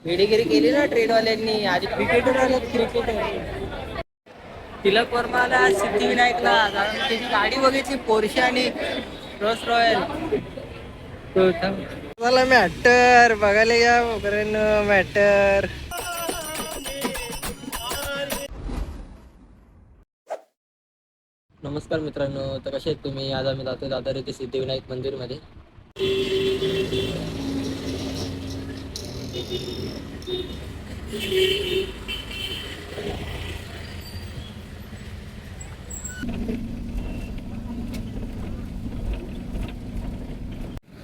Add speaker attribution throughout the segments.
Speaker 1: वेडेगिरी केली ना ट्रेडवाल्यांनी. आधी क्रिकेटर आले क्रिकेटर. तिलक वर्माला सिद्धिविनायकला कारण त्याची गाडी बघितली पोर्शे आणि रोल्स रॉयल. मला मॅटर बघायला या मॅटर. नमस्कार मित्रांनो, तर कसे आहेत तुम्ही? आज आम्ही जातो दादर येथे सिद्धिविनायक मंदिरमध्ये.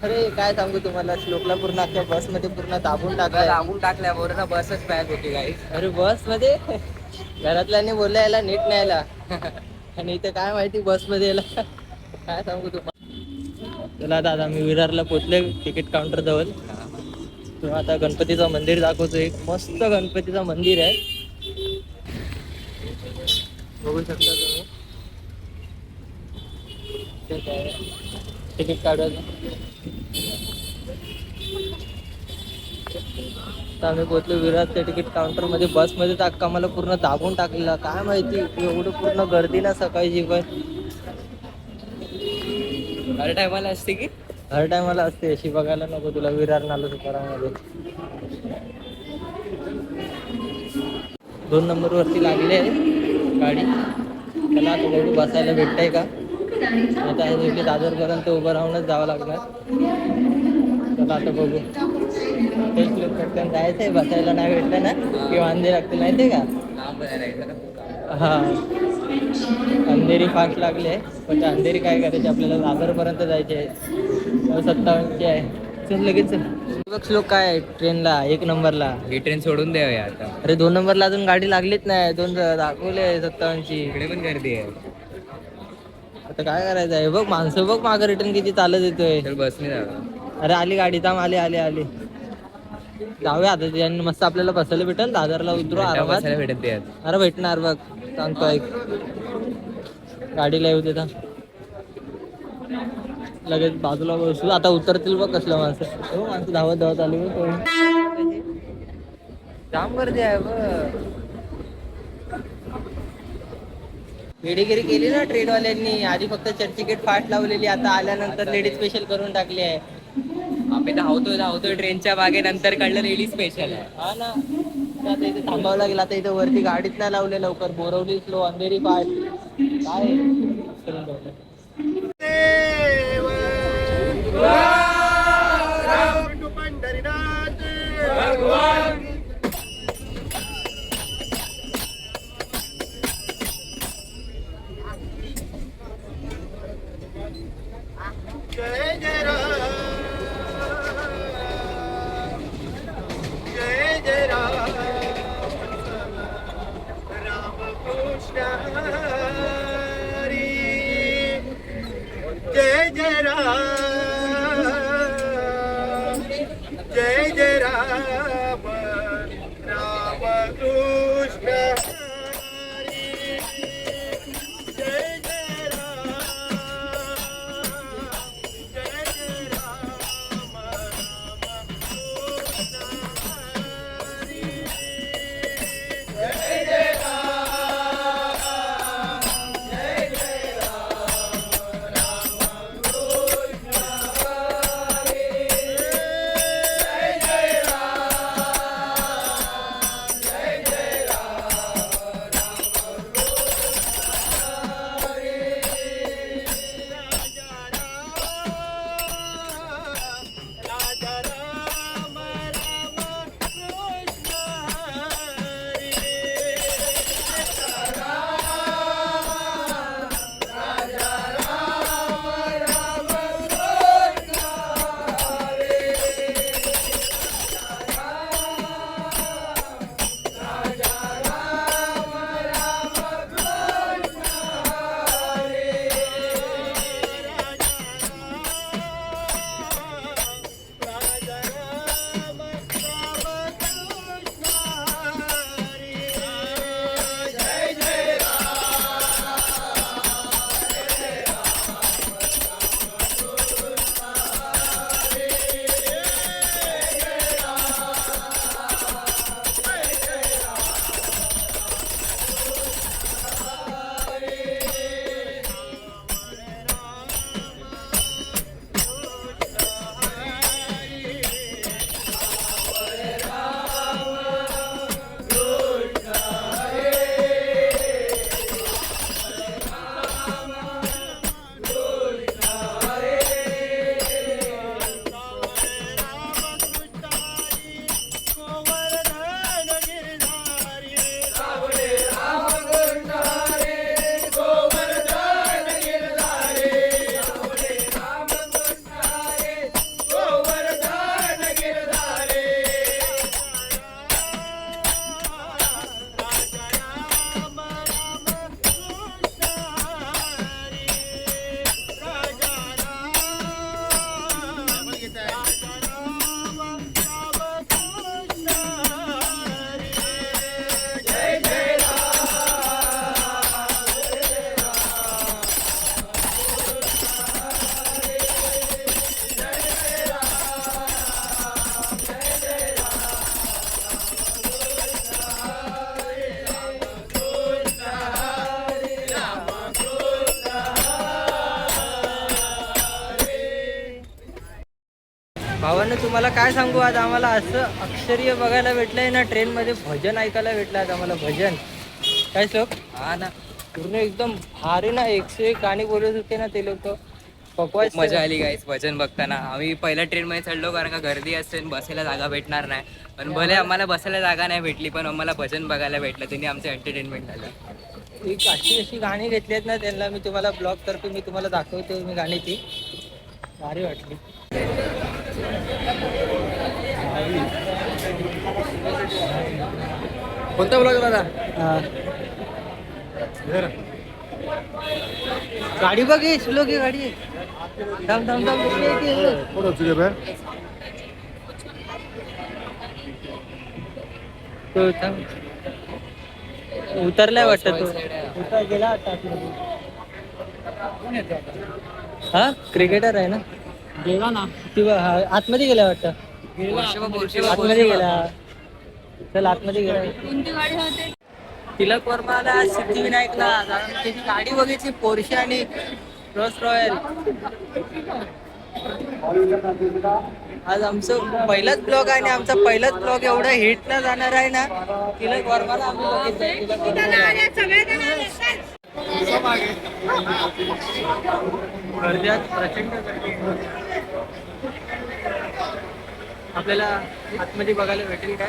Speaker 1: अरे काय सांगू तुम्हाला, श्लोकला पूर्ण अख्ख्या बसमध्ये पूर्ण दाबून टाकल्या बरोबर. बसच पॅक होती काही. अरे बसमध्ये घरातल्याने बोलला याला नीट न्यायला आणि इथे काय माहिती बसमध्ये याला काय सांगू तुम्हाला. चला दादा, मी विरारला पोचले तिकीट काउंटर जवळ. तेव्हा आता गणपतीचं मंदिर दाखवतो. एक मस्त गणपतीचं मंदिर आहे, बघू शकता तुम्ही. तिकीट काढायचं. तर आम्ही पोहोचलो विरारच्या तिकीट काउंटर मध्ये. बसमध्ये तर अक्का मला पूर्ण दाबून टाकलेला. काय माहिती एवढं पूर्ण गर्दी ना सकाळची. पण हर टायमाला असते की हर टायमाला असते अशी. बघायला नको तुला विरार नाला तुकारामध्ये 2 नंबर वरती लागली आहे गाडी. त्याला आता बघू बसायला भेटतंय का. आता इथे दादरपर्यंत उभं राहूनच जावं लागणार. चला आता बघू. एक लोक पटकन जायचंय, बसायला नाही भेटलं ना की वांदे लागतील माहितीये का. हा, अंधेरी फास्ट लागले. पण त्या अंधेरी काय करायची, आपल्याला दादरपर्यंत जायचे आहे. 57ची आहे. चल लगेच बघ लोक काय ट्रेनला 1 नंबरला.
Speaker 2: ही ट्रेन सोडून द्यावी आता.
Speaker 1: अरे 2 नंबरला अजून गाडी लागलीच नाही. 2 दाखवले 57ची.
Speaker 2: इकडे पण गर्दी आहे.
Speaker 1: आता काय करायचं आहे. बघ माणसं बघ मागं रिटर्न किती चालत येतोय.
Speaker 2: चल बसने जाऊ.
Speaker 1: अरे आली गाडी, थांब. आली आली आली. जाऊया आता. त्यांनी मस्त आपल्याला बसायला भेटेल. दादरला उतरू आरामात.
Speaker 2: बसायला भेटत ते.
Speaker 1: अरे भेटणार बघ, सांगतो ऐक. गाडीला येऊ दे. लगेच बाजूला बसू. आता उतरतील बघ कसलं माणसं. हो माणसं धावत धावत आली बघ. जाम गर्दी आहे बघ. वेडेगिरी केली ना ट्रेनवाल्यांनी. आधी फक्त चर्चगेट फास्ट लावलेली, आता आल्यानंतर लेडीज स्पेशल करून टाकली आहे.
Speaker 2: आम्ही धावतोय ट्रेनच्या मागे, नंतर कळलं लेडी स्पेशल आहे.
Speaker 1: हा ना, आता इथे थांबावं लागेल. आता इथे वरती गाडीच नाही लावले लवकर. बोरवली स्लो, अंधेरी फास्ट काय करून ठेवलं.
Speaker 3: जय जय राम, जय जय राम, राम कृष्ण हरी.
Speaker 1: भावानं तुम्हाला काय सांगू, आज आम्हाला असं अक्षरीय बघायला भेटलंय ना, ट्रेनमध्ये भजन ऐकायला भेटलं आज आम्हाला, भजन. काय श्लोक?
Speaker 2: हा ना,
Speaker 1: पूर्ण एकदम भारी ना, 101 गाणी बोलत होते ना ते लोक.
Speaker 2: खूप मजा आली गाईस भजन बघताना. आम्ही पहिल्या ट्रेन मध्ये चढलो कारण का गर्दी असते आणि बसायला जागा भेटणार नाही, पण भले आम्हाला बसायला जागा नाही भेटली पण आम्हाला भजन बघायला भेटलं, त्यांनी आमचं एंटरटेनमेंट झालं.
Speaker 1: एक अशी अशी गाणी घेतली आहेत ना त्यांना, मी तुम्हाला ब्लॉग तर्फे मी तुम्हाला दाखवतो मी गाणी, ती भारी वाटली.
Speaker 2: कोणता ब्लॉग दादा?
Speaker 1: गाडी बघ, स्लो की गाडी. थांब थांब थांब, तो थांब. उतरलाय वाटतं तो, उतर गेला वाटतं आतमध्ये. हा क्रिकेटर आहे ना, गेला ना किंवा आतमध्ये गेला वाटतं, आतमध्ये गेला. चल आतमध्ये गेला. तिलक वर्माला सिद्धिविनायकला त्याची गाडी बघायची, पोर्शे आणि रोल्स रॉयल. आज आमचं पहिलाच ब्लॉग आहे आणि आमचा पहिलाच ब्लॉग एवढा हिट न जाणार आहे ना, तिलक वर्माला आम्ही बघितलं. तिलक वर्माला गर्दी आज प्रचंड गर्दी. आपल्याला आतमध्ये बघायला भेटेल काय?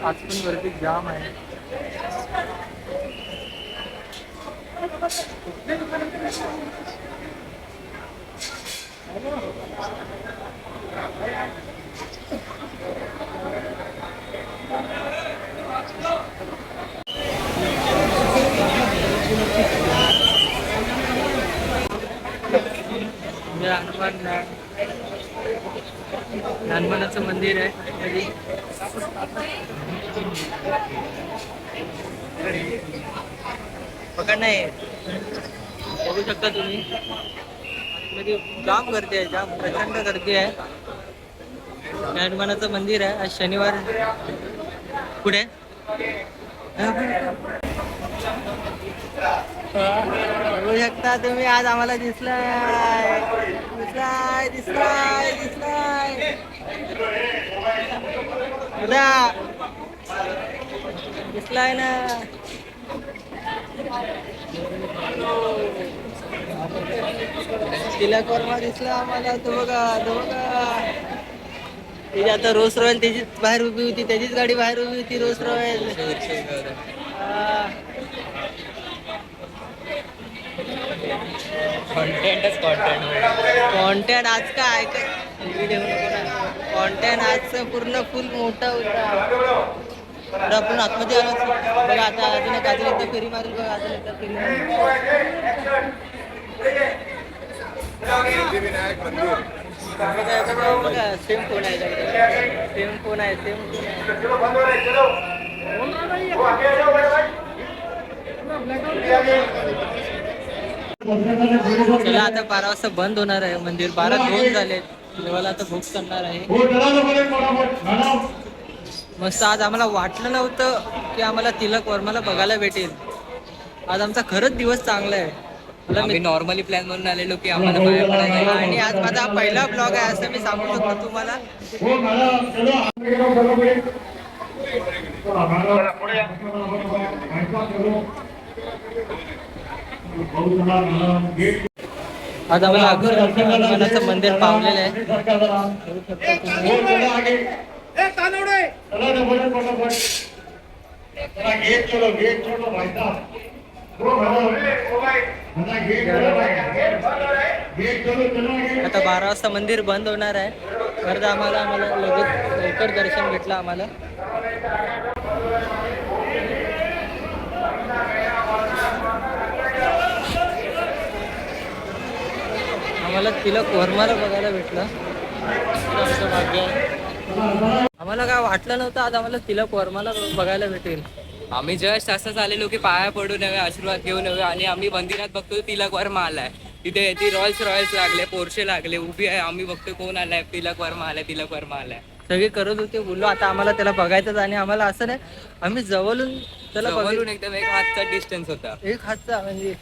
Speaker 1: आज पण गर्दी जाम आहे. हनुमानाचं मंदिर आहे. बघा नाही, बघू शकता तुम्ही म्हणजे जाम गर्दी आहे, जाम प्रचंड गर्दी आहे. हनुमानाचं मंदिर आहे. आज शनिवार. पुढे बघू शकता तुम्ही, आज आम्हाला दिसलाय दिसलाय दिसलाय दिसलाय दिसलाय ना. तिलक वर्मा दिसला आम्हाला. तो बघा, तो बघा. त्याची आता रोल्स रॉयल त्याचीच बाहेर उभी होती, त्याचीच गाडी बाहेर उभी होती, रोल्स रॉयल. कॉन्टेंट आज काय कॉन्टेंट आज पूर्ण फुल मोठा होता. तर आपण आतमध्ये आलो बघा. आता अजून एकदा फेरी मारेल बघा, अजून एकदा फेरी मारेल. बघा सेम फोन आहे, सेम फोन आहे, सेम फोन आहे. चला आता 12 वाजता बंद होणार आहे मंदिर. 12:02 झाले. देवाला आता भोग करणार आहे. मस्त. आज आम्हाला वाटलं नव्हतं की आम्हाला तिलक वर्माला बघायला भेटेल. आज आमचा खरंच दिवस चांगला आहे.
Speaker 2: आम्ही नॉर्मली प्लॅन म्हणून आलेलो की आम्हाला बाहेर पडायला,
Speaker 1: आणि आज माझा पहिला ब्लॉग आहे असं मी सांगू शकतो तुम्हाला. आज आम्हाला हनुमानाचं मंदिर पावलेलं आहे. आता 12 वाजता मंदिर बंद होणार आहे. खरंच आम्हाला लवकर दर्शन भेटलं आम्हाला. आम्हाला तिलक वर्माला बघायला भेटलं. आमचं भाग्य आहे. आम्हाला काय वाटलं नव्हतं आज आम्हाला तिलक वर्माला बघायला भेटेल.
Speaker 2: आम्ही जस्ट असंच आलेलो की पाया पडू नये, आशीर्वाद घेऊ नये, आणि आम्ही मंदिरात बघतो तिलक वर्मा आलाय. तिथे ती रॉयल्स लागले, पोर्शे लागले, उभी आहे. आम्ही बघतो कोण आलाय, तिलक वर्मा आलाय, तिलक वर्मा आलाय.
Speaker 1: सगळे करत होते. बोललो आता आम्हाला त्याला बघायचंच आणि आम्हाला असं नाही, आम्ही जवळून त्याला
Speaker 2: जवळून एकदम एक हातचा डिस्टन्स होता.
Speaker 1: एक हातचा म्हणजे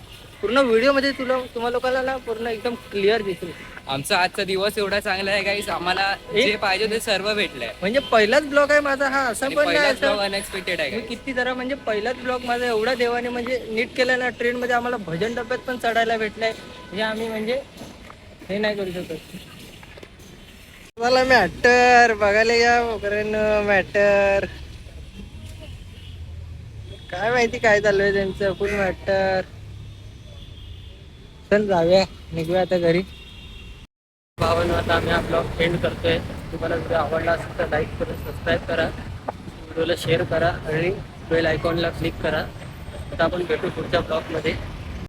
Speaker 1: पूर्ण व्हिडिओ मध्ये तुम्हा लोकांना ना पूर्ण एकदम क्लिअर दिसेल.
Speaker 2: आमचा आजचा दिवस एवढा चांगला आहे गाईस, आम्हाला जे पाहिजे ते सर्व भेटलंय.
Speaker 1: म्हणजे पहिलाच ब्लॉग आहे माझा हा, असं पण नाही
Speaker 2: पहिलाच
Speaker 1: असं
Speaker 2: अनएक्सपेक्टेड आहे
Speaker 1: मी
Speaker 2: guys.
Speaker 1: किती जरा म्हणजे पहिलाच ब्लॉग माझा एवढा देवाने म्हणजे नीट केला ना. ट्रेन मध्ये आम्हाला भजन डब्यात पण चढायला भेटलंय, हे आम्ही म्हणजे हे नाही करू शकत. मला मॅटर बघायला या वगैरे मॅटर काय माहिती काय चालू आहे त्यांचं फुल मॅटर. चल जाऊया, निघूया आता घरी. भावांनो आता आम्ही हा ब्लॉग एंड करतोय. तुम्हाला व्हिडिओ आवडला असेल तर लाईक करून सबस्क्राईब करा, व्हिडिओला शेअर करा आणि बेल आयकॉनला क्लिक करा. आता आपण भेटू पुढच्या ब्लॉगमध्ये.